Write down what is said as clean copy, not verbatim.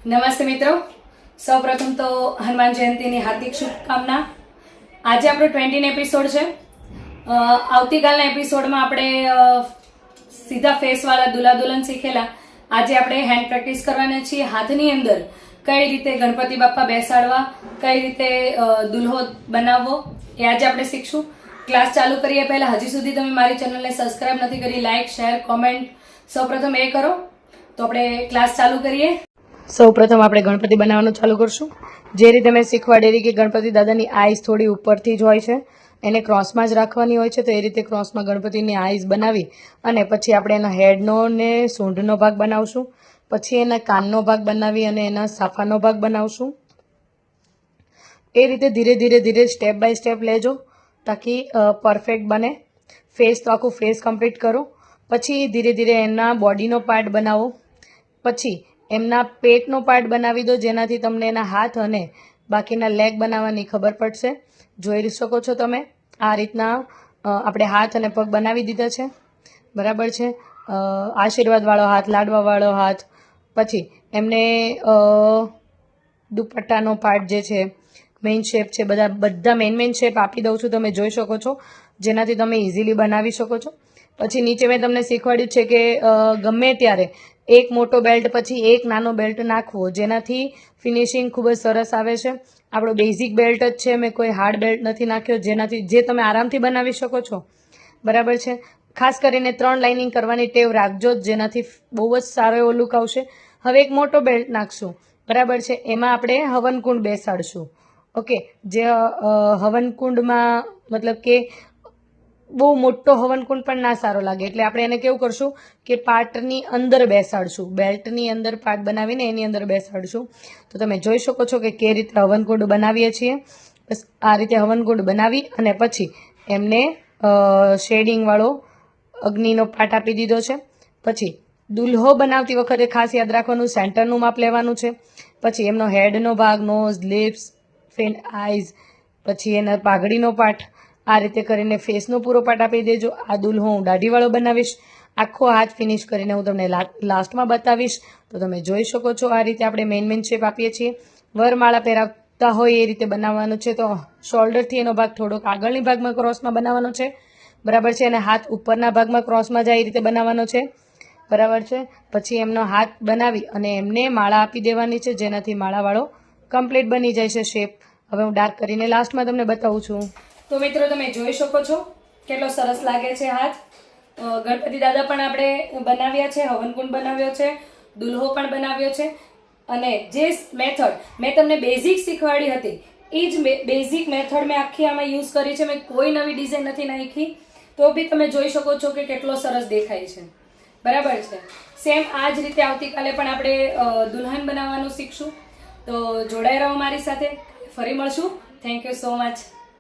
નમસ્તે મિત્રો, સૌપ્રથમ તો હનુમાન જયંતીની હાર્દિક શુભકામના. આજે આપણો 20 એપિસોડ છે. આવતીકાલના એપિસોડમાં આપણે સીધા ફેસવાળા દુલ્હા દુલ્હન શીખેલા. આજે આપણે હેન્ડ પ્રેક્ટિસ કરવાના છીએ. હાથની અંદર કઈ રીતે ગણપતિ બાપ્પા બેસાડવા, કઈ રીતે દુલ્હો બનાવવો, એ આજે આપણે શીખશું. ક્લાસ ચાલુ કરીએ પહેલા હજી સુધી તમે મારી ચેનલને સબસ્ક્રાઇબ નથી કરી, લાઇક, શેર, કોમેન્ટ સૌપ્રથમ એ કરો. તો આપણે ક્લાસ ચાલુ કરીએ. સૌપ્રથમ આપણે ગણપતિ બનાવવાનું ચાલુ કરશું. જે રીતે મેં શીખવાડેલી કે ગણપતિ દાદાની આઈઝ થોડી ઉપરથી જ હોય છે, એને ક્રોસમાં જ રાખવાની હોય છે. તો એ રીતે ક્રોસમાં ગણપતિની આઈઝ બનાવી અને પછી આપણે એના હેડનો ને સૂંઢનો ભાગ બનાવશું. પછી એના કાનનો ભાગ બનાવી અને એના સાફાનો ભાગ બનાવશું. એ રીતે ધીરે ધીરે ધીરે સ્ટેપ બાય સ્ટેપ લેજો તાકી પરફેક્ટ બને. ફેસ તો આખું ફેસ કમ્પ્લીટ કરો. પછી ધીરે ધીરે એના બોડીનો પાર્ટ બનાવો. પછી એમના પેટનો પાર્ટ બનાવી દો, જેનાથી તમને એના હાથ અને બાકીના લેગ બનાવવાની ખબર પડશે. જોઈ શકો છો તમે. આ રીતના આપણે હાથ અને પગ બનાવી દીધા છે. બરાબર છે. આશીર્વાદવાળો હાથ, લાડવાવાળો હાથ. પછી એમને દુપટ્ટાનો પાર્ટ જે છે, મેઇન શેપ છે, બધા મેઇન શેપ આપી દઉં છું, તમે જોઈ શકો છો, જેનાથી તમે ઇઝીલી બનાવી શકો છો. પછી નીચે મેં તમને શીખવાડ્યું છે કે ગમે ત્યારે એક મોટો બેલ્ટ પછી એક નાનો બેલ્ટ નાખવો, જેનાથી ફિનિશિંગ ખૂબ જ સરસ આવે છે. આપણો બેઝિક બેલ્ટ જ છે, મેં કોઈ હાર્ડ બેલ્ટ નથી નાખ્યો, જે તમે આરામથી બનાવી શકો છો. બરાબર છે. ખાસ કરીને 3 લાઇનિંગ કરવાની ટેવ રાખજો, જેનાથી બહુ જ સારો એવો લુક આવશે. હવે એક મોટો બેલ્ટ નાખશું. બરાબર છે. એમાં આપણે હવનકુંડ બેસાડશું. ઓકે. જે હવનકુંડમાં મતલબ કે બહુ મોટો હવનકુંડ પણ ના સારો લાગે, એટલે આપણે એને કેવું કરશું કે પાર્ટની અંદર બેસાડશું. બેલ્ટની અંદર પાર્ટ બનાવીને એની અંદર બેસાડશું. તો તમે જોઈ શકો છો કે કઈ રીતે હવનકુંડ બનાવીએ છીએ. બસ આ રીતે હવનકુંડ બનાવી અને પછી એમને શેડિંગવાળો અગ્નિનો પાર્ટ આપી દીધો છે. પછી દુલ્હો બનાવતી વખતે ખાસ યાદ રાખવાનું, સેન્ટરનું માપ લેવાનું છે. પછી એમનો હેડનો ભાગ, નોઝ, લિપ્સ, આઈઝ, પછી એના પાઘડીનો પાર્ટ, આ રીતે કરીને ફેસનો પૂરો પાર્ટ આપી દેજો. આ દુલ્હો હું દાઢીવાળો બનાવીશ. આખો હાથ ફિનિશ કરીને હું તમને લાસ્ટમાં બતાવીશ. તો તમે જોઈ શકો છો આ રીતે આપણે મેઇન શેપ આપીએ છીએ. વરમાળા પહેરાવતા હોય એ રીતે બનાવવાનું છે. તો શોલ્ડરથી એનો ભાગ થોડોક આગળની ભાગમાં ક્રોસમાં બનાવવાનો છે. બરાબર છે. અને હાથ ઉપરના ભાગમાં ક્રોસમાં જાય એ રીતે બનાવવાનો છે. બરાબર છે. પછી એમનો હાથ બનાવી અને એમને માળા આપી દેવાની છે, જેનાથી માળાવાળો કમ્પ્લીટ બની જાય છે શેપ. હવે હું ડાર્ક કરીને લાસ્ટમાં તમને બતાવું છું. તો મિત્રો તમે જોઈ શકો છો કેટલો સરસ લાગે છે હાથ. ગણપતિ દાદા પણ આપણે બનાવ્યા છે, હવનકુંડ બનાવ્યો છે, દુલ્હો પણ બનાવ્યો છે. અને જે મેથડ મેં તમને બેઝિક શીખવાડી હતી એ જ બેઝિક મેથડ મેં આખી આમાં યુઝ કરી છે. મેં કોઈ નવી ડિઝાઇન નથી નાખી. તો બી તમે જોઈ શકો છો કે કેટલો સરસ દેખાય છે. બરાબર છે. સેમ આ જ રીતે આવતીકાલે પણ આપણે દુલ્હન બનાવવાનું શીખશું. તો જોડાઈ રહો મારી સાથે. ફરી મળશું. Thank you so much.